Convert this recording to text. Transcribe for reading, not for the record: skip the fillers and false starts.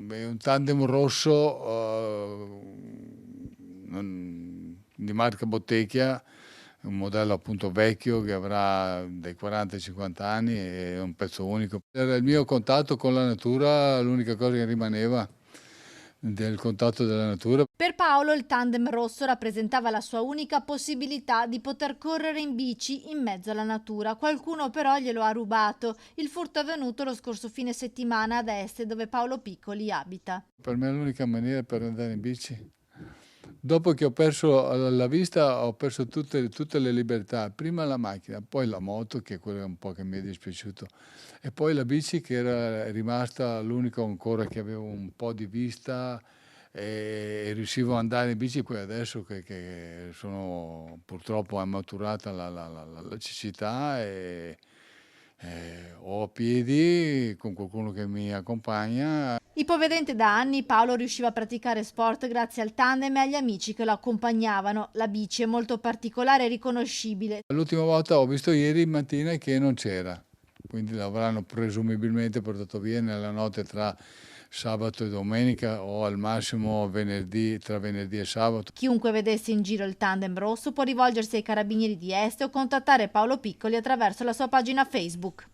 un tandem rosso di marca Bottecchia, un modello appunto vecchio che avrà dai 40 ai 50 anni, è un pezzo unico. Era il mio contatto con la natura, l'unica cosa che rimaneva del contatto della natura. Per Paolo il tandem rosso rappresentava la sua unica possibilità di poter correre in bici in mezzo alla natura. Qualcuno però glielo ha rubato. Il furto è avvenuto lo scorso fine settimana ad Este, dove Paolo Piccoli abita. Per me è l'unica maniera per andare in bici. Dopo che ho perso la vista, ho perso tutte le libertà. Prima la macchina, poi la moto, che è quello un po' che mi è dispiaciuto, e poi la bici che era rimasta l'unico ancora che avevo un po' di vista e riuscivo ad andare in bici. Poi adesso che sono purtroppo è maturata la cecità e ho a piedi con qualcuno che mi accompagna. Ipovedente da anni, Paolo riusciva a praticare sport grazie al tandem e agli amici che lo accompagnavano. La bici è molto particolare e riconoscibile. L'ultima volta ho visto ieri mattina che non c'era, quindi l'avranno presumibilmente portato via nella notte tra sabato e domenica o al massimo venerdì, tra venerdì e sabato. Chiunque vedesse in giro il tandem rosso può rivolgersi ai carabinieri di Este o contattare Paolo Piccoli attraverso la sua pagina Facebook.